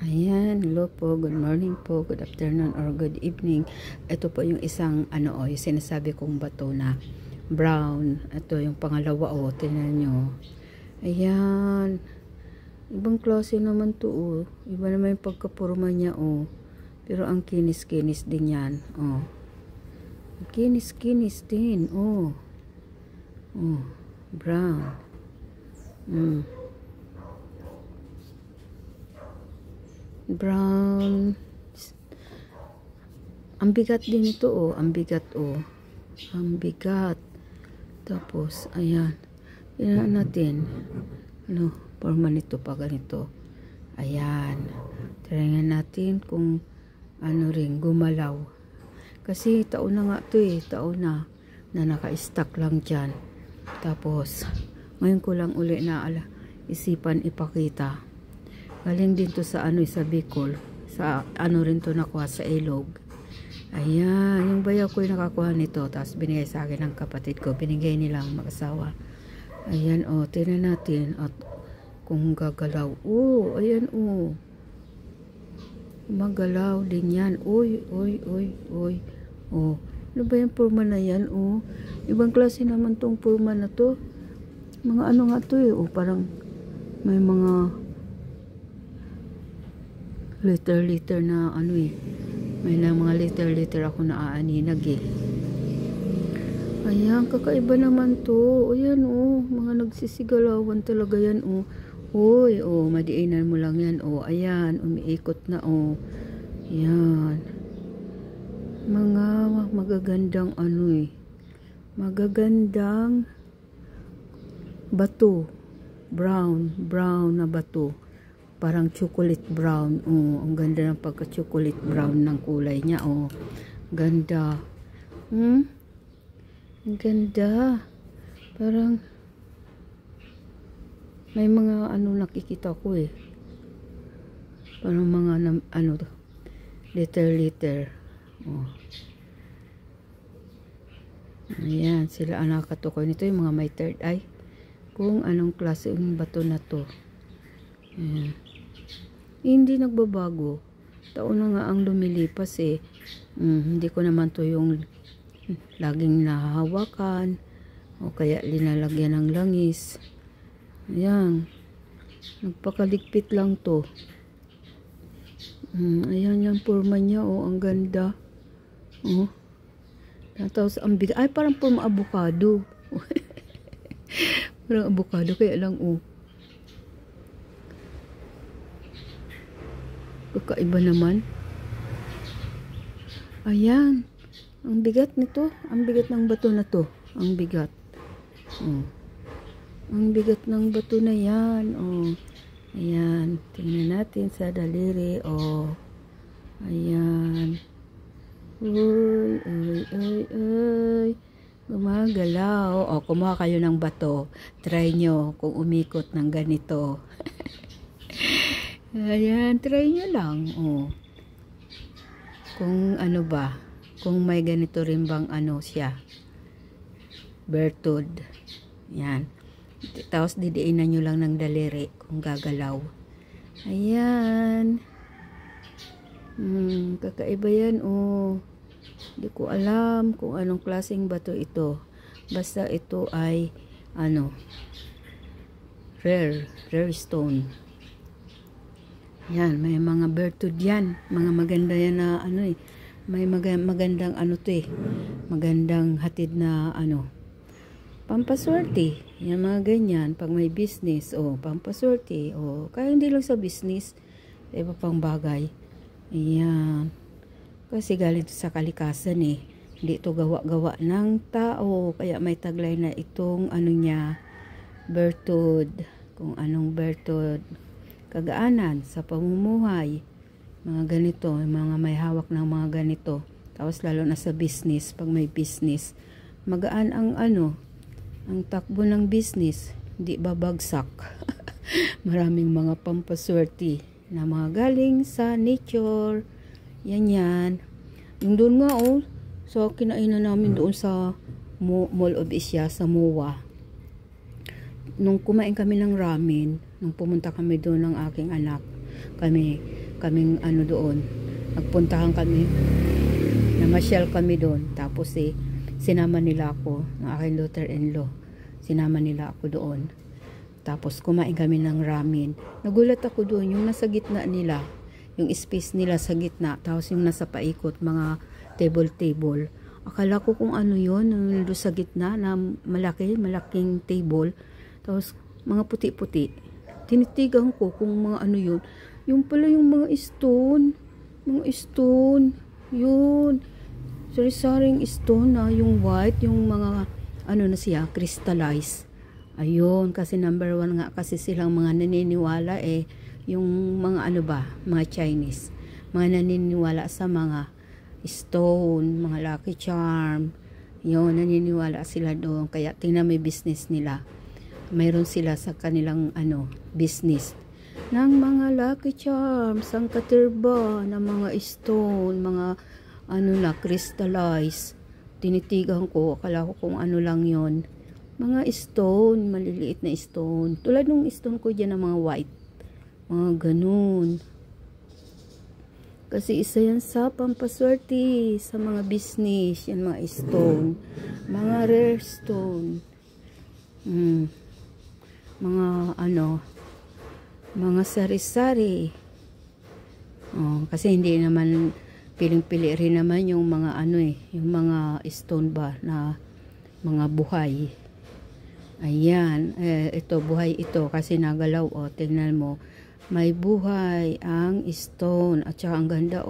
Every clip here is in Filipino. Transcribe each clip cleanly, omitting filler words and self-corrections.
Ayan, hello po, good morning po, good afternoon or good evening. Ito po yung isang yung sinasabi kong bato na brown. Ito yung pangalawa tingnan nyo. Ayan, ibang klase naman to Iba naman yung pagkapurma niya Pero ang kinis-kinis din yan Kinis-kinis din brown. Brown. Ang bigat din ito ang bigat ang bigat. Tapos ayan, tingnan natin forma nito pa ganito. Ayan, tingnan natin kung rin gumalaw, kasi taon na nga to taon na naka-stack lang dyan. Tapos ngayon ko lang uli na isipan ipakita. Galing din to sa sa Bicol, sa rin to nakuha sa Ilog. Ayan, yung bayaw ko yung nakakuha nito, tapos binigay sa akin ng kapatid ko, binigay nilang mag-asawa. Ayan tingnan natin at kung gagalaw. Ayan magalaw din yan. Ano ba yung purma na yan ibang klase naman tong purma na to. Mga nga to parang may mga liter na may na mga liter ako na aaninag Ayan, kakaiba naman to. Ayan mga nagsisigalawan talaga yan madiinan mo lang yan ayan, umiikot na Ayan, mga magagandang magagandang bato, brown na bato, parang chocolate brown. Ang ganda ng pagka-chocolate brown ng kulay niya. Ganda. Ang ganda. Parang may mga nakikita ko Parang mga liter. Ayan, sila ang nakatukoy nito, yung mga may third eye, kung anong klase ng bato na to. Ayan. Hindi nagbabago. Taon na nga ang lumilipas hindi ko naman to yung laging nahahawakan o kaya linalagyan ng langis. Ayan, nagpakaligpit lang to. Ayan yung forma niya ang ganda. Tapos ang bigat, parang forma avocado. Parang avocado, kaya lang kakaiba naman. Ayan, ang bigat nito, ang bigat ng bato na to, ang bigat. Ang bigat ng bato na yan. Ayan, tingnan natin sa daliri. Ayan. Gumagalaw. Kumuha kayo ng bato, try nyo kung umikot ng ganito. Ayan, try nyo lang. Kung kung may ganito rin bang siya, bertud. Yan. Tapos didiinan nyo lang ng daliri kung gagalaw. Ayan. Kakaiba yan hindi ko alam kung anong klaseng bato ito. Basta ito ay rare stone. Yan, may mga bertud yan. Mga maganda yan na may magandang magandang hatid na pampaswerte. Yan mga ganyan, pag may business pampaswerte kaya hindi lang sa business, iba pang bagay. Ayan, kasi galing sa kalikasan hindi ito gawa-gawa ng tao, kaya may taglay na itong niya, bertud. Kung anong bertud, kagaanan sa pamumuhay, mga ganito, mga may hawak ng mga ganito. Tapos lalo na sa business, pag may business, magaan ang ang takbo ng business, hindi babagsak. Maraming mga pampaswerte na mga galing sa nature. Yan. Yung doon nga so kinainan namin doon sa Mall of Asia, sa MOA. Nung kumain kami ng ramen, nung pumunta kami doon ng aking anak, kami kaming ano doon. Nagpuntahan kami. Namasyal kami doon. Tapos sinama nila ako, ng aking daughter-in-law. Sinama nila ako doon. Tapos kumain kami ng ramen. Nagulat ako doon, yung nasa gitna nila, yung space nila sa gitna, tapos yung nasa paikot, mga table. Akala ko kung ano yun, doon sa gitna na malaking table. Tapos mga puti-puti. Tinitigan ko kung mga ano yun. Yung pala yung mga stone. Yun. Sari-saring stone na, yung white, yung mga ano na siya, crystallized. Ayun, kasi number 1 nga kasi silang mga naniniwala yung mga ano ba, mga Chinese. Mga naniniwala sa mga stone, mga lucky charm. Yun, naniniwala sila doon. Kaya tingnan may business nila. Mayroon sila sa kanilang business ng mga lucky charms, ang katirba ng mga stone, mga crystallized. Tinitigan ko, akala ko kung ano lang yon. Mga stone, maliliit na stone. Tulad ng stone ko dyan ng mga white. Mga ganun. Kasi isa yan sa pampaswerte sa mga business. Yan mga stone. Mga rare stone. Mga sari-sari. Kasi hindi naman piling-pili rin naman yung mga yung mga stone ba na mga buhay. Ayan, ito buhay ito kasi nagalaw, tingnan mo. May buhay ang stone at saka ang ganda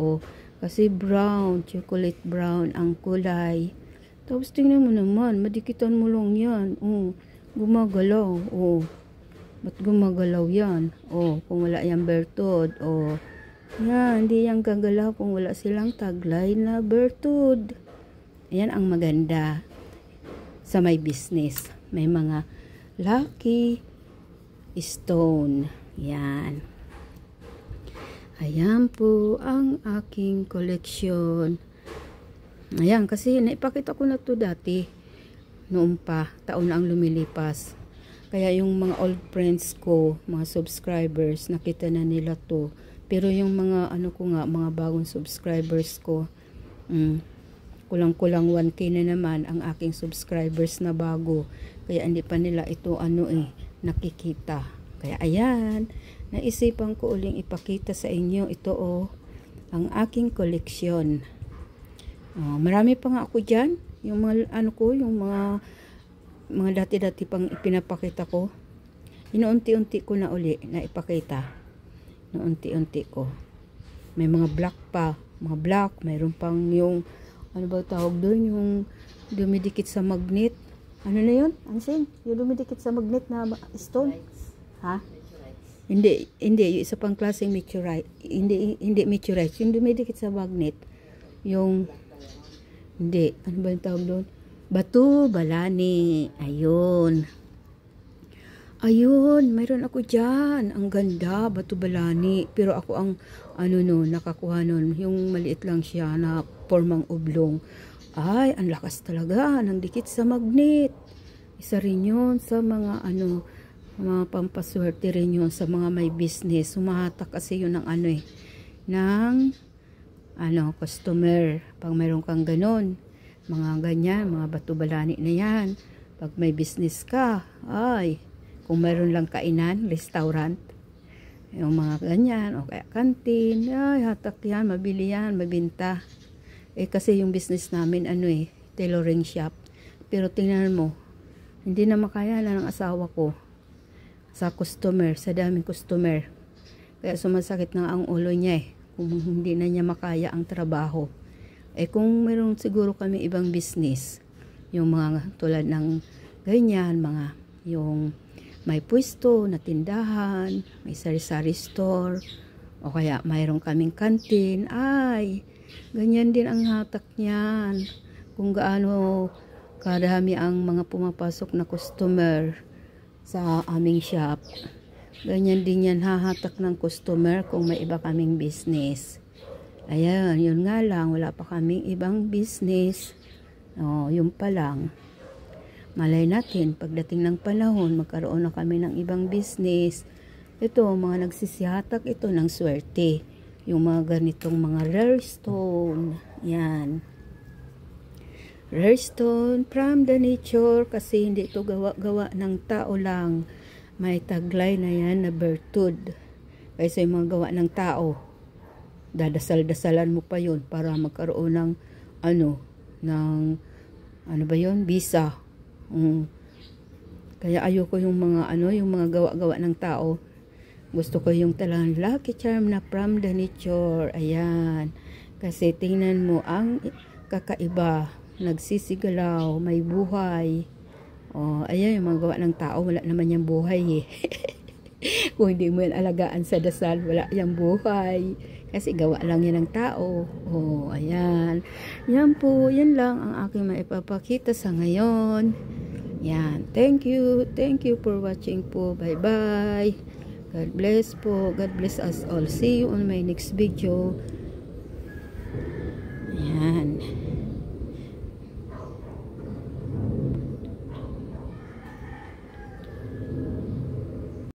kasi brown, chocolate brown ang kulay. Tapos tingnan mo naman, madikitan mo lang yan. Gumagalaw. Ba't gumagalaw yan? Kung wala yung bertud. Yan, hindi yan gagalaw kung wala silang taglay na bertud. Ayan ang maganda sa may business. May mga lucky stone. Yan. Ayan po ang aking koleksyon. Ayan, kasi naipakita ko na to dati. Noon pa, taon na ang lumilipas. Kaya yung mga old friends ko, mga subscribers, nakita na nila to. Pero yung mga mga bagong subscribers ko, kulang-kulang 1K na naman ang aking subscribers na bago. Kaya hindi pa nila ito nakikita. Kaya ayan, naisipan ko uling ipakita sa inyo ito ang aking koleksyon. Marami pa nga ako diyan, yung mga yung mga dati-dati pang ipinapakita ko. Inuunti-unti ko na uli na ipakita. Inuunti-unti ko. May mga black pa, mayroon pang yung tawag doon, yung dumidikit sa magnet. Ano na yun? Ansin? Yung dumidikit sa magnet na stone? Ha? Hindi, yung isa pang klaseng meteorite. Hindi meteorite. Yung dumidikit sa magnet. Yung, hindi, ano ba yung tawag doon? Batu balani. Ayun, mayroon ako dyan. Ang ganda, batu balani. Pero ako ang, nakakuha nun. Yung maliit lang siya na formang oblong. Ay, ang lakas talaga ng dikit sa magnet. Isa rin yun sa mga mga pampaswerte rin yun sa mga may business. Sumahatak kasi yun ng ng customer. Pag mayroon kang ganon, mga ganyan, mga batu-balani na yan. Pag may business ka, kung mayroon lang kainan, restaurant, yung mga ganyan, o kaya kantin, hatak yan, mabili yan, mabinta. Kasi yung business namin, tailoring shop. Pero tingnan mo, hindi na makaya na ng asawa ko sa customer, sa daming customer. Kaya sumasakit na ang ulo niya kung hindi na niya makaya ang trabaho. Kung meron siguro kami ibang business, yung mga tulad ng ganyan, mga yung may pwesto na tindahan, may sari-sari store, o kaya mayroon kaming kantin, ganyan din ang hatak niyan. Kung gaano kadami ang mga pumapasok na customer sa aming shop, ganyan din yan hahatak ng customer kung may iba kaming business. Ayan, yun nga lang, wala pa kaming ibang business. Yun pa lang. Malay natin, pagdating ng panahon, magkaroon na kami ng ibang business. Ito, mga nagsisihatak ito ng swerte. yung mga ganitong mga rare stone. Yan. Rare stone from the nature, kasi hindi ito gawa-gawa ng tao lang. May taglay na yan na virtud. Kaysa yung mga gawa ng tao, dadasal-dasalan mo pa yun para magkaroon ng ano ba yun, visa. Kaya ayoko yung mga yung mga gawa-gawa ng tao. Gusto ko yung talagang lucky charm na from the nature. Ayan. Kasi tingnan mo ang kakaiba. Nagsisigalaw, may buhay. Ayan yung mga gawa ng tao. Wala naman yung buhay eh. Kung hindi mo yan alagaan sa dasal, wala yung buhay. Kasi gawa lang yan ng tao. Ayan. Yan po. Yan lang ang aking maipapakita sa ngayon. Yan. Thank you. Thank you for watching po. Bye-bye. God bless po. God bless us all. See you on my next video. Yan.